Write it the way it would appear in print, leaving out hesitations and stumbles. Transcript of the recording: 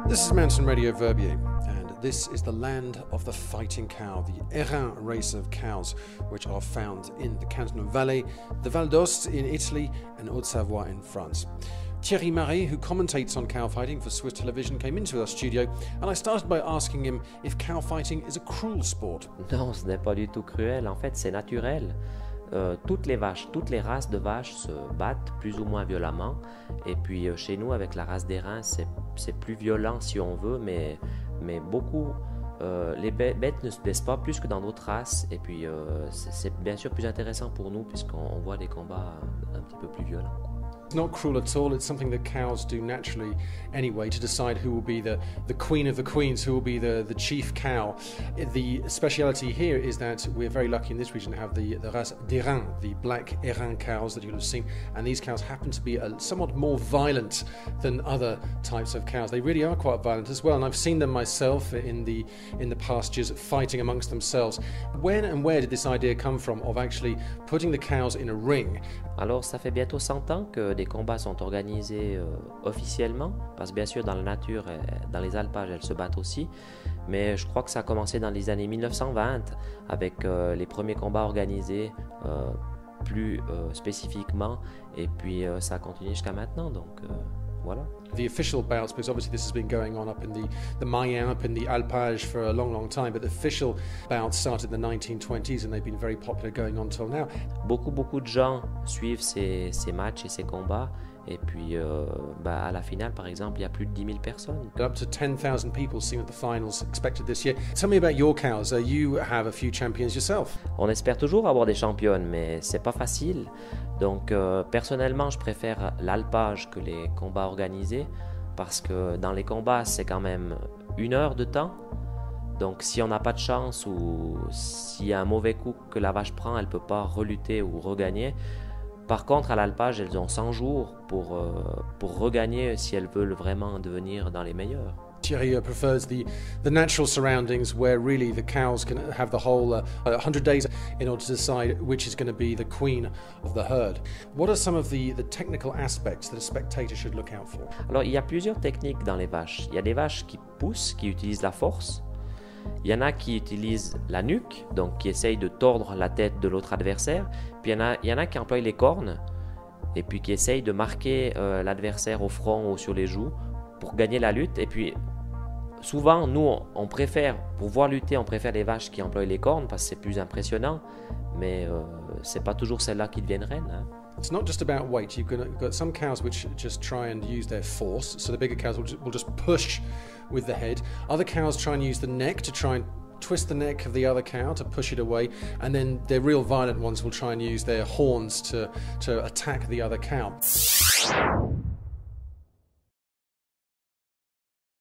This is Mountain Radio Verbier, and this is the land of the fighting cow, the Hérin race of cows, which are found in the canton of Valais, the Val d'Ost in Italy, and Haute-Savoie in France. Thierry Maré, who commentates on cow fighting for Swiss television, came into our studio, and I started by asking him if cow fighting is a cruel sport. Non, ce n'est pas du tout cruel, en fait c'est naturel. Toutes les races de vaches se battent plus ou moins violemment. Et puis chez nous, avec la race d'Hérin, c'est plus violent si on veut, mais beaucoup, les bêtes ne se blessent pas plus que dans d'autres races. Et puis c'est bien sûr plus intéressant pour nous puisqu'on voit des combats un petit peu plus violents. It's not cruel at all. It's something that cows do naturally anyway, to decide who will be the queen of the queens, who will be the chief cow. The speciality here is that we're very lucky in this region to have the race d'Hérin, the black Hérin cows that you'll have seen, and these cows happen to be somewhat more violent than other types of cows. They really are quite violent as well, and I've seen them myself in the pastures fighting amongst themselves. When and where did this idea come from of actually putting the cows in a ring? Alors ça fait bientôt 100 ans que des combats sont organisés officiellement, parce que bien sûr dans la nature, dans les alpages, elles se battent aussi, mais je crois que ça a commencé dans les années 1920 avec les premiers combats organisés plus spécifiquement, et puis ça a continué jusqu'à maintenant, donc voilà. The official bouts, because obviously this has been going on up in the Mayenne, up in the Alpage for a long time, but the official bouts started in the 1920s and they've been very popular going on till now. Beaucoup de gens suivent ces matchs et ces combats, et puis à la finale par exemple il y a plus de 10 000 personnes. Up to 10,000 people seen at the finals expected this year. Tell me about your cows. You have a few champions yourself. On espère toujours avoir des championnes, mais c'est pas facile. Donc personnellement je préfère l'alpage que les combats organisés, parce que dans les combats c'est quand même 1 heure de temps. Donc si on n'a pas de chance ou s'il y a un mauvais coup que la vache prend, elle ne peut pas relutter ou regagner. Par contre à l'alpage elles ont 100 jours pour regagner si elles veulent vraiment devenir dans les meilleurs. Thierry prefers the natural surroundings where really the cows can have the whole 100 days in order to decide which is going to be the queen of the herd. What are some of the technical aspects that a spectator should look out for? Alors il y a plusieurs techniques dans les vaches. Il y a des vaches qui poussent, qui utilisent la force. Il y en a qui utilisent la nuque, donc qui essayent de tordre la tête de l'autre adversaire. Puis il y en a qui emploient les cornes et puis qui essayent de marquer l'adversaire au front ou sur les joues pour gagner la lutte. Et puis souvent, nous, on préfère, pour voir lutter, on préfère les vaches qui emploient les cornes parce que c'est plus impressionnant, mais c'est pas toujours celles-là qui deviennent reines. Hein. It's not just about weight. You've got some cows which just try and use their force, so the bigger cows will just push with the head. Other cows try and use the neck to try and twist the neck of the other cow to push it away, and then the real violent ones will try and use their horns to attack the other cow.